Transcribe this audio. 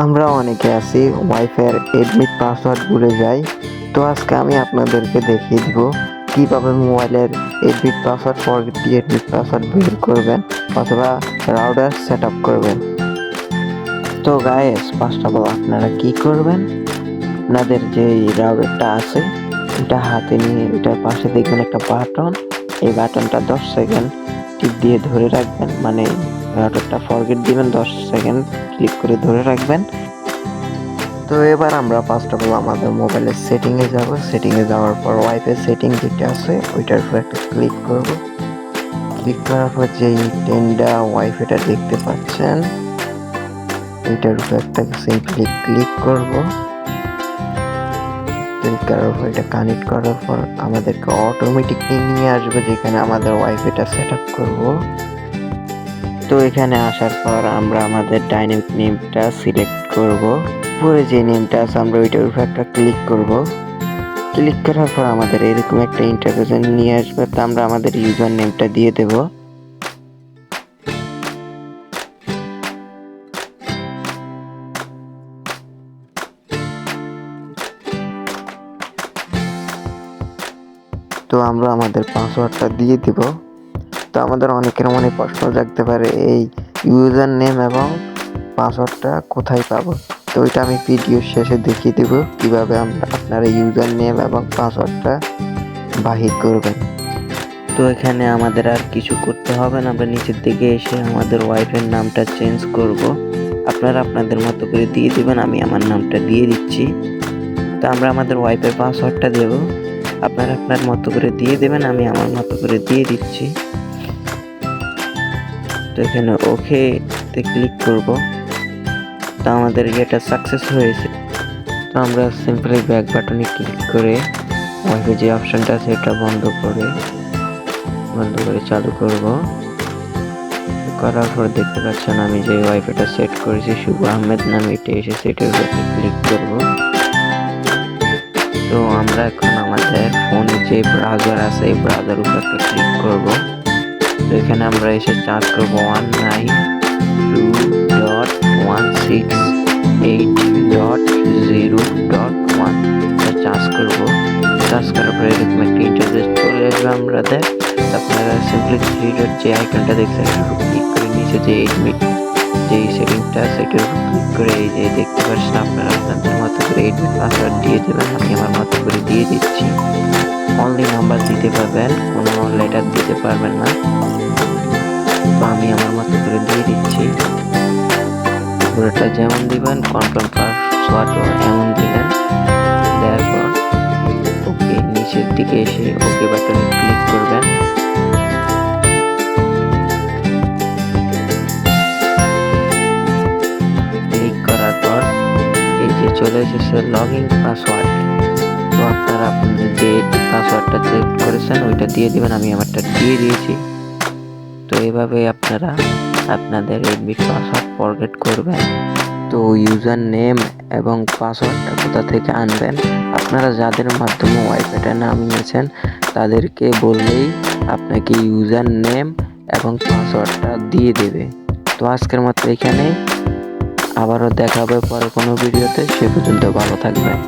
আমরা অনেকে আছি ওয়াইফাইয়ের এডমিট পাসওয়ার্ড ভুলে যাই। তো আজকে আমি আপনাদেরকে দেখিয়ে দিব কিভাবে মোবাইলের এডমিট পাসওয়ার্ড ফরগেট দিয়ে এডমিট পাসওয়ার্ড বের করবেন অথবা রাউটার সেট আপ করবেন। তো গাইস, ফার্স্ট অফ অল আপনারা কি করবেন, আপনাদের যে রাউটারটা আছে এটা হাতে নিয়ে এটার পাশে দেখবেন একটা বাটন, এই বাটনটা 10 সেকেন্ড টিপ দিয়ে ধরে রাখবেন, মানে রাউটারটা ফরগেট দিবেন, 10 সেকেন্ড ক্লিক করে ধরে রাখবেন। তো এবার আমরা ফার্স্ট অফ অল আমাদের মোবাইলের সেটিংয়ে যাব। সেটিংয়ে যাওয়ার পর ওয়াইফাই সেটিং যেটা আছে ওইটার উপর একটা ক্লিক করব। ক্লিক করার পর যেই টেন্ডা ওয়াইফাইটা দেখতে পাচ্ছেন এটার উপর একটা সিম্পলি ক্লিক করব। ক্লিক করার পর এটা কানেক্ট করার পর আমাদেরকে অটোমেটিকলি নিয়ে আসবে যেখানে আমাদের ওয়াইফাইটা সেট আপ করবো। তো এখানে আসার পর আমরা আমাদের ডাইনামিক নেমটা সিলেক্ট করব। পরে যে নেমটা আছে আমরা ওইটার উপর একটা ক্লিক করব। ক্লিক করার পর আমাদের এরকম একটা ইন্টারফেস নিয়ে আসবে। তো আমরা আমাদের ইউজার নেমটা দিয়ে দেব। তো আমরা আমাদের পাসওয়ার্ডটা দিয়ে দিব। তো আমাদের অনেকের মনে প্রশ্ন জাগতে পারে এই ইউজার নেম এবং পাসওয়ার্ডটা কোথায় পাবো। তো ওইটা আমি ভিডিওর শেষে দেখিয়ে দেব কিভাবে আপনারা ইউজার নেম এবং পাসওয়ার্ডটা বাহির করবেন। তো এখানে আমাদের আর কিছু করতে হবে না, আমরা নিচের দিকে এসে আমাদের ওয়াইফের নামটা চেঞ্জ করব। আপনারা আপনাদের মতো করে দিয়ে দিবেন, আমি আমার নামটা দিয়ে দিচ্ছি। তো আমরা আমাদের ওয়াইফের পাসওয়ার্ডটা দেব, আপনারা আপনার মতো করে দিয়ে দেবেন, আমি আমার মতো করে দিয়ে দিচ্ছি। তো এখানে ওকে তে ক্লিক করব। তো আমাদের এটা সাকসেস হয়েছে। তো আমরা সিম্পলি ব্যাক বাটনে ক্লিক করে ওয়াইফাই যে অপশনটা আছে এটা বন্ধ করে চালু করব। করার পর দেখতে পাচ্ছেন আমি যে ওয়াইফাইটা সেট করেছি শুভ আহমেদ নামে, এটা এসে সেটের উপরে ক্লিক করব। তো আমরা এখন আমাদের ফোনে যে ব্রাউজার আছে এই ব্রাউজার উপর একটা ক্লিক করব। তো এখানে আমরা এসে চার্জ করব 192.168.0.1 চার্জ করব। চার্জ করার পরে এরকম একটা ইন্টারফেস চলে আসবে আমাদের। আপনারা সিম্পলি থ্রি ডট যে আইকনটা দেখছেন ক্লিক করে নিচে যে এডমিট যে সেটিংটা সেটার উপর ক্লিক করে এই যে দেখতে পাচ্ছেন আপনারা আপনাদের মতো করে এডমিট পাসওয়ার্ড দিয়ে দেবেন, আমি আমার মতো করে দিয়ে দিচ্ছি। অনলি নাম্বার দিতে পারবেন, কোনো লেটার দিতে পারবেন না। তো আমি আমার মতো করে দিয়ে দিচ্ছি। পুরোটা যেমন দিবেন কনফার্ম পাসওয়ার্ডও এমন দিবেন। দেওয়ার পর ওকে নিচের দিকে এসে ওকে বাটনে ক্লিক করবেন। ক্লিক করার পর এই যে চলে এসেছে লগ ইন পাসওয়ার্ড। তো আপনারা আপনাদের যে পাসওয়ার্ডটা চেক করেছেন ওইটা দিয়ে দিবেন, আমি আমারটা দিয়ে দিয়েছি। তো এভাবে আপনারা আপনাদের এডমিট পাসওয়ার্ড ফরগেট করবেন। তো ইউজার নেম এবং পাসওয়ার্ডটা কোথা থেকে আনবেন, আপনারা যাদের মাধ্যমে ওয়াইফাইটা নামিয়েছেন তাদেরকে বললেই আপনাকে ইউজার নেম এবং পাসওয়ার্ডটা দিয়ে দেবে। তো আজকের মতো এখানে, আবারও দেখা হবে পরে কোনো ভিডিওতে, সে পর্যন্ত ভালো থাকবেন।